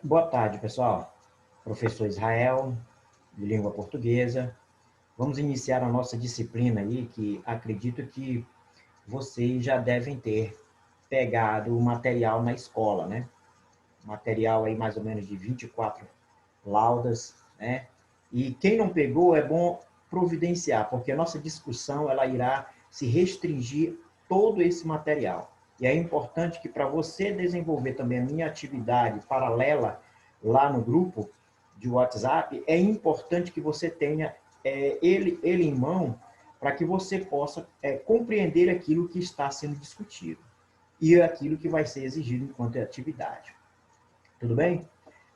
Boa tarde, pessoal. Professor Israel, de língua portuguesa. Vamos iniciar a nossa disciplina aí, que acredito que vocês já devem ter pegado o material na escola, né? Material aí mais ou menos de 24 laudas, né? E quem não pegou, é bom providenciar, porque a nossa discussão ela irá se restringir todo esse material. E é importante que para você desenvolver também a minha atividade paralela lá no grupo de WhatsApp, é importante que você tenha ele em mão para que você possa compreender aquilo que está sendo discutido e aquilo que vai ser exigido enquanto atividade. Tudo bem?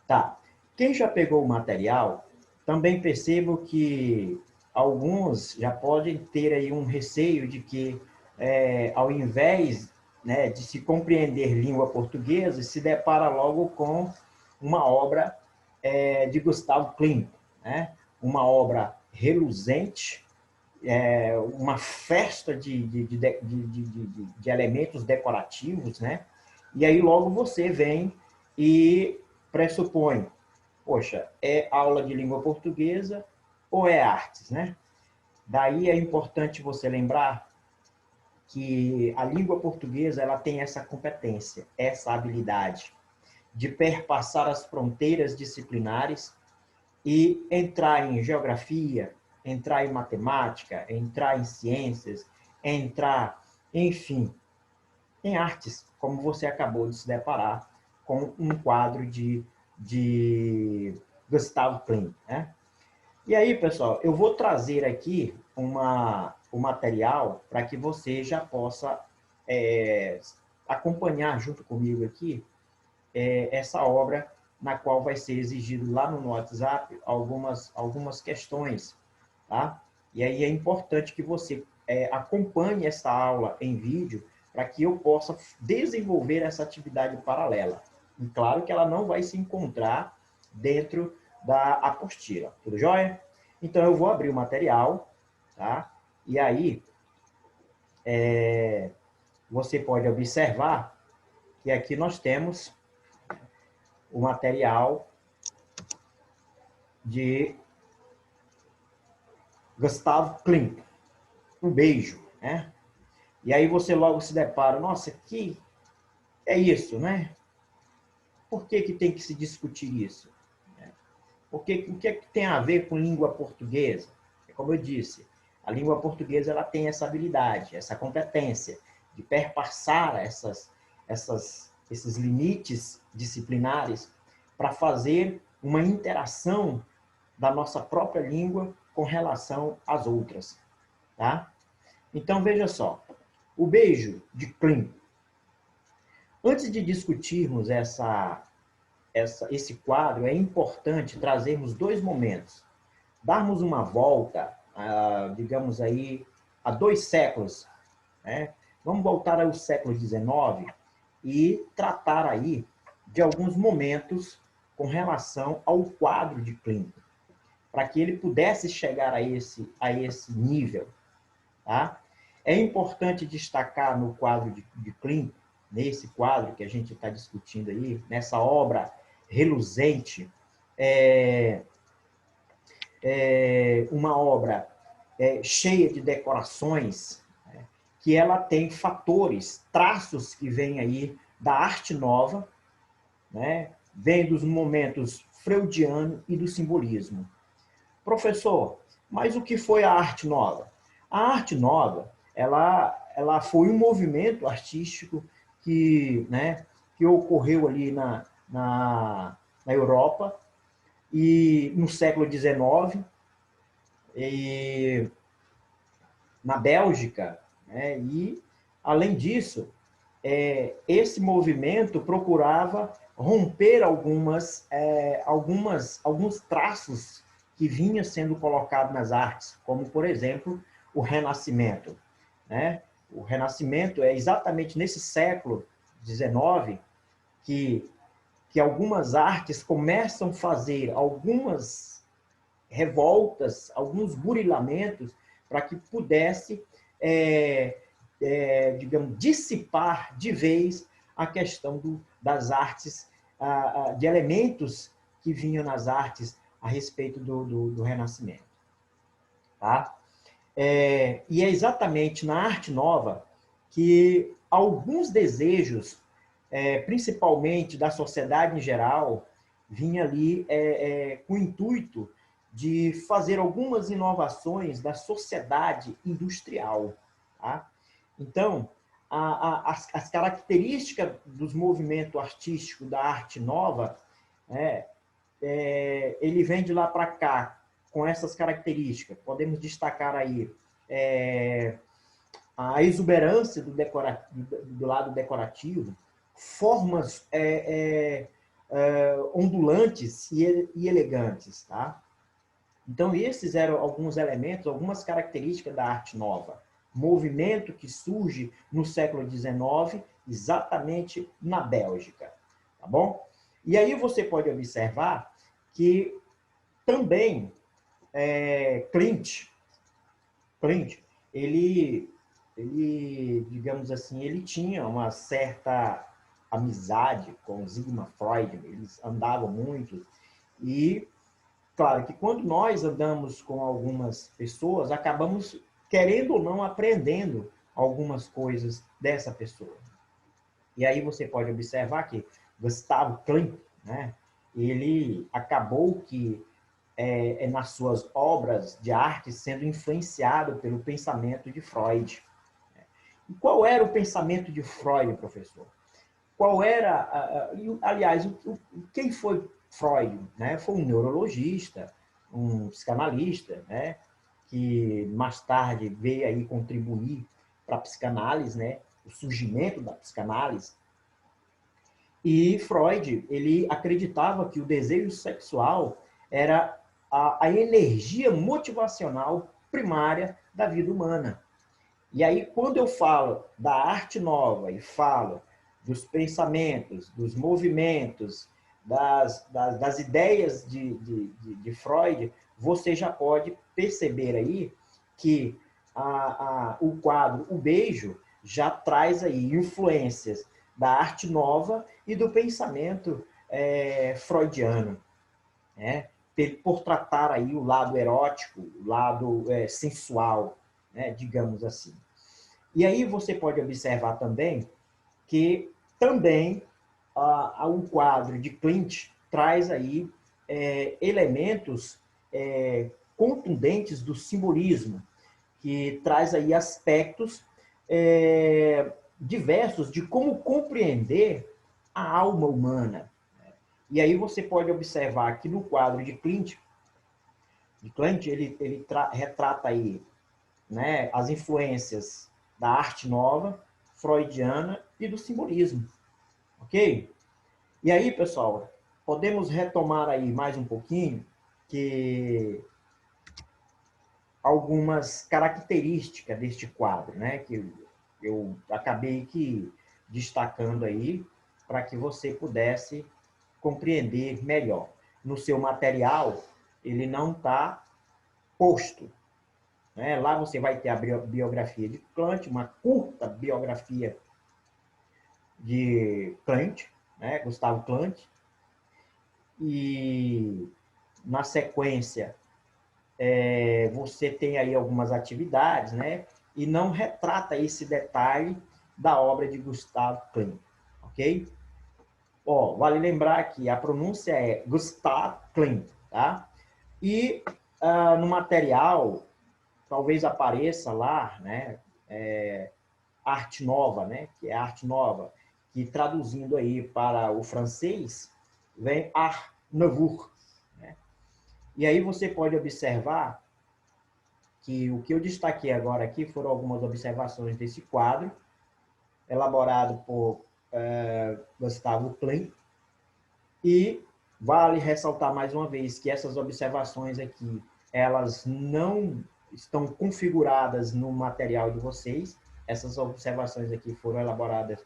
Tá. Quem já pegou o material, também percebo que alguns já podem ter aí um receio de que, ao invés, né, de se compreender língua portuguesa, se depara logo com uma obra de Gustavo Klimt, né? Uma obra reluzente, uma festa de elementos decorativos, né? E aí logo você vem e pressupõe, poxa, é aula de língua portuguesa ou é artes, né? Daí é importante você lembrar que a língua portuguesa ela tem essa competência, essa habilidade de perpassar as fronteiras disciplinares e entrar em geografia, entrar em matemática, entrar em ciências, entrar, enfim, em artes, como você acabou de se deparar com um quadro de Gustavo Klimt, né? E aí, pessoal, eu vou trazer aqui o material para que você já possa acompanhar junto comigo aqui essa obra na qual vai ser exigido lá no WhatsApp algumas questões, tá? E aí é importante que você acompanhe essa aula em vídeo para que eu possa desenvolver essa atividade paralela. E claro que ela não vai se encontrar dentro da apostila, tudo jóia? Então eu vou abrir o material, tá? E aí você pode observar que aqui nós temos o material de Gustavo Klimt, um beijo, né? E aí você logo se depara, nossa, que é isso, né? Por que que tem que se discutir isso? Porque o que é que tem a ver com língua portuguesa? É como eu disse, a língua portuguesa ela tem essa habilidade, essa competência de perpassar esses limites disciplinares para fazer uma interação da nossa própria língua com relação às outras, tá? Então veja só, o beijo de Klimt. Antes de discutirmos esse quadro, é importante trazermos dois momentos. Darmos uma volta, digamos aí, a 2 séculos. Né? Vamos voltar ao século XIX e tratar aí de alguns momentos com relação ao quadro de Klimt, para que ele pudesse chegar a esse nível. Tá? É importante destacar no quadro de Klimt, nesse quadro que a gente está discutindo aí, nessa obra reluzente, uma obra cheia de decorações, né, que ela tem fatores, traços que vêm aí da arte nova, né, vem dos momentos freudiano e do simbolismo. Professor, mas o que foi a arte nova? A arte nova, ela foi um movimento artístico que ocorreu ali na Europa e no século XIX, e na Bélgica, né? E, além disso, esse movimento procurava romper alguns traços que vinham sendo colocados nas artes, como, por exemplo, o Renascimento. Né? O Renascimento é exatamente nesse século XIX que algumas artes começam a fazer algumas revoltas, alguns burilamentos, para que pudesse, digamos, dissipar de vez a questão das artes de elementos que vinham nas artes a respeito do Renascimento. Tá? E é exatamente na arte nova que alguns desejos, principalmente da sociedade em geral, vinha ali com o intuito de fazer algumas inovações da sociedade industrial. Tá? Então, as características dos movimentos artísticos da arte nova, ele vem de lá para cá com essas características. Podemos destacar aí a exuberância do lado decorativo, formas ondulantes e elegantes. Tá? Então, esses eram alguns elementos, algumas características da arte nova. Movimento que surge no século XIX, exatamente na Bélgica. Tá bom? E aí você pode observar que também Klimt, ele, digamos assim, ele tinha uma certa amizade com Sigmund Freud, eles andavam muito, e claro que quando nós andamos com algumas pessoas, acabamos, querendo ou não, aprendendo algumas coisas dessa pessoa. E aí você pode observar que Gustav Klimt, né, ele acabou que, nas suas obras de arte, sendo influenciado pelo pensamento de Freud. E qual era o pensamento de Freud, professor? Qual era, aliás, quem foi Freud? Né? Foi um neurologista, um psicanalista, né? Que mais tarde veio aí contribuir para a psicanálise, né? O surgimento da psicanálise. E Freud, ele acreditava que o desejo sexual era a energia motivacional primária da vida humana. E aí, quando eu falo da arte nova e falo dos pensamentos, dos movimentos, das ideias de Freud, você já pode perceber aí que o quadro O Beijo já traz aí influências da arte nova e do pensamento freudiano, né? Por tratar aí o lado erótico, o lado sensual, né? Digamos assim. E aí você pode observar também que também o quadro de Klimt traz aí elementos contundentes do simbolismo, que traz aí aspectos diversos de como compreender a alma humana. E aí você pode observar que no quadro de Klimt ele retrata aí, né, as influências da arte nova, freudiana e do simbolismo. Ok? E aí, pessoal, podemos retomar aí mais um pouquinho que algumas características deste quadro, né, que eu acabei que destacando aí para que você pudesse compreender melhor. No seu material, ele não está posto, né? Lá você vai ter a biografia de Kant, uma curta biografia de Kant, né? Gustavo Kant, e na sequência você tem aí algumas atividades, né? E não retrata esse detalhe da obra de Gustavo Kant, ok? Vale lembrar que a pronúncia é Gustav Klimt, tá? E no material, talvez apareça lá, né? Arte Nova, né? Que é Arte Nova, que traduzindo aí para o francês, vem Art Nouveau, né? E aí você pode observar que o que eu destaquei agora aqui foram algumas observações desse quadro, elaborado por Gustavo Klimt, e vale ressaltar mais uma vez que essas observações aqui, elas não estão configuradas no material de vocês. Essas observações aqui foram elaboradas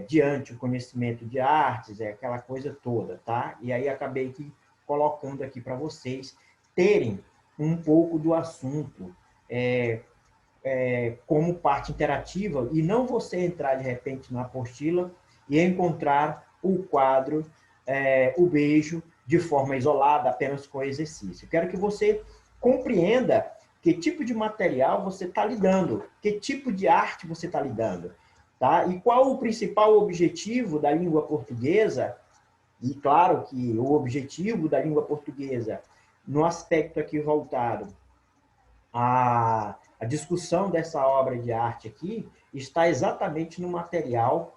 diante do conhecimento de artes, aquela coisa toda, tá? E aí acabei que colocando aqui para vocês terem um pouco do assunto como parte interativa e não você entrar de repente na apostila e encontrar o quadro, o beijo, de forma isolada, apenas com exercício. Eu quero que você compreenda que tipo de material você está lidando, que tipo de arte você está lidando, tá? E qual o principal objetivo da língua portuguesa. E claro que o objetivo da língua portuguesa, no aspecto aqui voltado à discussão dessa obra de arte aqui, está exatamente no material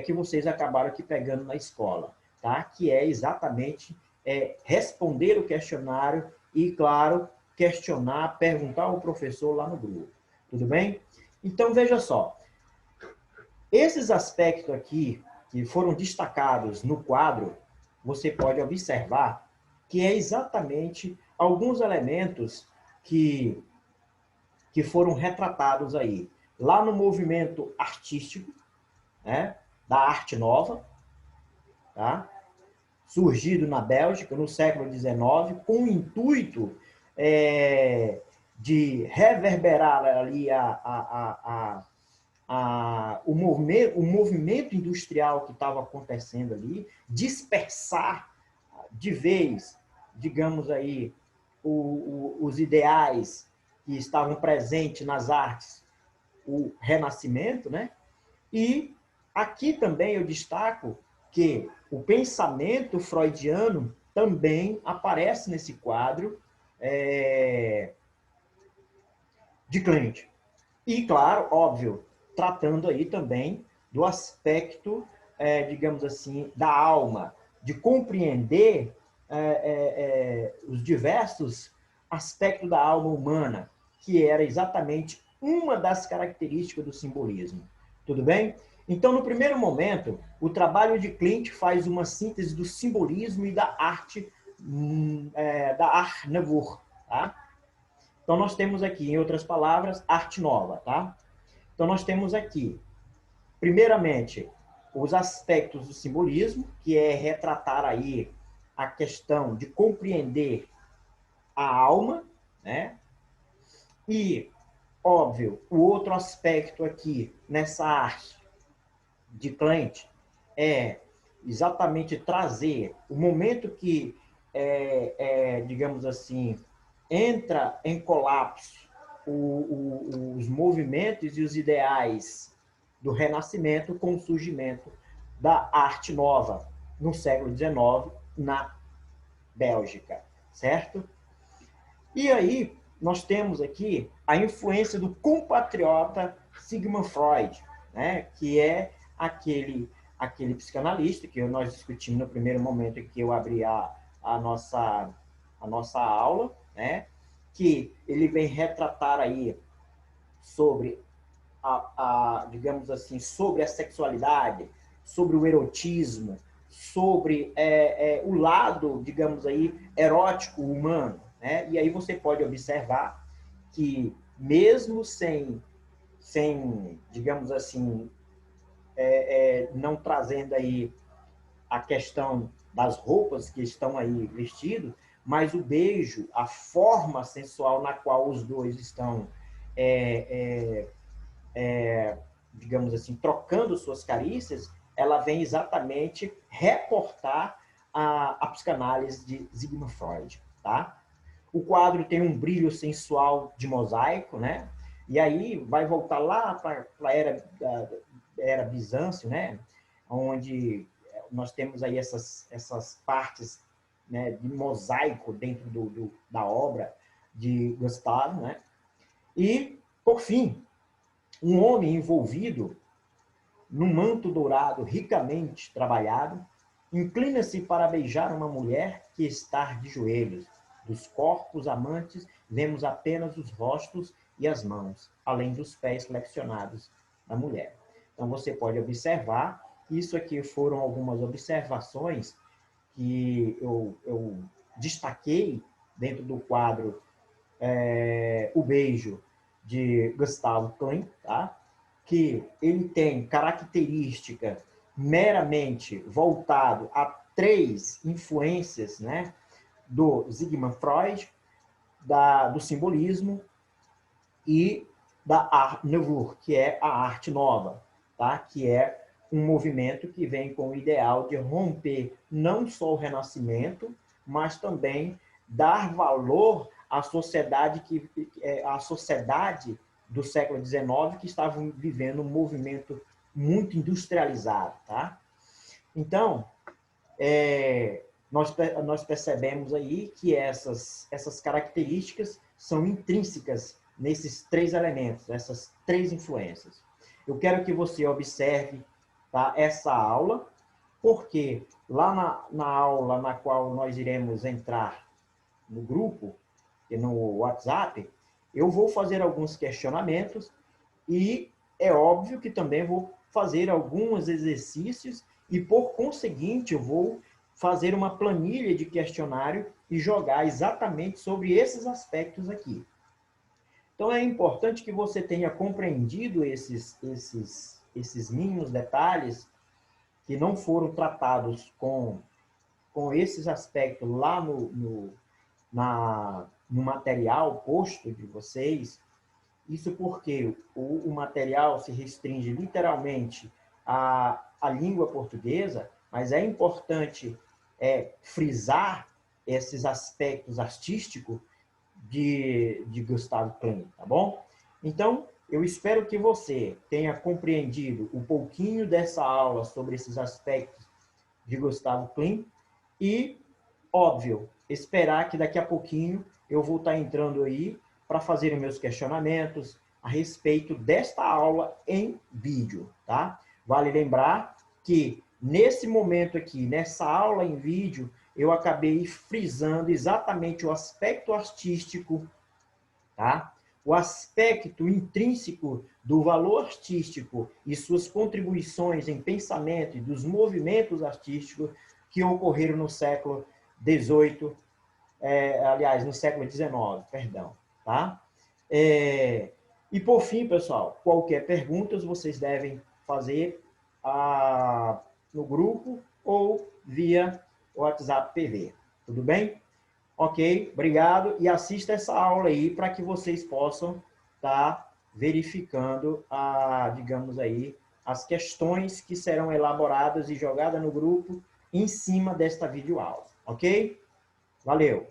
que vocês acabaram aqui pegando na escola, tá? Que é exatamente responder o questionário e, claro, questionar, perguntar ao professor lá no grupo. Tudo bem? Então, veja só. Esses aspectos aqui, que foram destacados no quadro, você pode observar que é exatamente alguns elementos que foram retratados aí. Lá no movimento artístico, né, da arte nova, tá? Surgido na Bélgica no século XIX, com o intuito de reverberar ali o movimento industrial que estava acontecendo ali, dispersar de vez, digamos aí, os ideais que estavam presentes nas artes, o Renascimento, né? E aqui também eu destaco que o pensamento freudiano também aparece nesse quadro de Klimt. E, claro, óbvio, tratando aí também do aspecto, digamos assim, da alma, de compreender os diversos aspectos da alma humana, que era exatamente uma das características do simbolismo. Tudo bem? Então, no primeiro momento, o trabalho de Klimt faz uma síntese do simbolismo e da arte, da Art Nouveau, tá? Então, nós temos aqui, em outras palavras, arte nova, tá? Então, nós temos aqui, primeiramente, os aspectos do simbolismo, que é retratar aí a questão de compreender a alma, né? E, óbvio, o outro aspecto aqui, nessa arte de Klimt, é exatamente trazer o momento que, digamos assim, entra em colapso os movimentos e os ideais do Renascimento com o surgimento da arte nova no século XIX na Bélgica, certo? E aí nós temos aqui a influência do compatriota Sigmund Freud, né? Que é aquele psicanalista que nós discutimos no primeiro momento que eu abri a nossa aula, né? Que ele vem retratar aí sobre digamos assim, sobre a sexualidade, sobre o erotismo, sobre o lado, digamos aí, erótico humano, né? E aí você pode observar que mesmo sem digamos assim, não trazendo aí a questão das roupas que estão aí vestidos, mas o beijo, a forma sensual na qual os dois estão digamos assim, trocando suas carícias, ela vem exatamente reportar a psicanálise de Sigmund Freud, tá? O quadro tem um brilho sensual de mosaico, né? E aí vai voltar lá para a era Bizâncio, né? Onde nós temos aí essas partes, né, de mosaico dentro da obra de Gustave, né? E, por fim, um homem envolvido num manto dourado ricamente trabalhado, inclina-se para beijar uma mulher que está de joelhos. Dos corpos amantes, vemos apenas os rostos e as mãos, além dos pés flexionados da mulher. Então, você pode observar, isso aqui foram algumas observações que eu destaquei dentro do quadro O Beijo, de Gustavo Klimt, tá? Que ele tem característica meramente voltado a 3 influências, né, do Sigmund Freud, do simbolismo e da Art Nouveau, que é a arte nova, tá? Que é um movimento que vem com o ideal de romper não só o Renascimento, mas também dar valor à sociedade a sociedade do século XIX que estava vivendo um movimento muito industrializado, tá? Então, nós percebemos aí que essas características são intrínsecas nesses três elementos, essas três influências. Eu quero que você observe, tá, essa aula, porque lá na aula na qual nós iremos entrar no grupo, no WhatsApp, eu vou fazer alguns questionamentos e é óbvio que também vou fazer alguns exercícios e, por conseguinte, eu vou fazer uma planilha de questionário e jogar exatamente sobre esses aspectos aqui. Então, é importante que você tenha compreendido esses mínimos detalhes que não foram tratados com esses aspectos lá no material posto de vocês. Isso porque o material se restringe literalmente à língua portuguesa, mas é importante frisar esses aspectos artísticos de Gustavo Klimt, tá bom? Então, eu espero que você tenha compreendido um pouquinho dessa aula sobre esses aspectos de Gustavo Klimt e, óbvio, esperar que daqui a pouquinho eu vou estar entrando aí para fazer meus questionamentos a respeito desta aula em vídeo, tá? Vale lembrar que nesse momento aqui, nessa aula em vídeo, eu acabei frisando exatamente o aspecto artístico, tá? O aspecto intrínseco do valor artístico e suas contribuições em pensamento e dos movimentos artísticos que ocorreram no século XVIII, aliás, no século XIX, perdão, tá? E por fim, pessoal, qualquer pergunta vocês devem fazer no grupo ou via WhatsApp PV, tudo bem? Ok, obrigado. E assista essa aula aí para que vocês possam estar verificando, digamos aí, as questões que serão elaboradas e jogadas no grupo em cima desta videoaula. Ok? Valeu!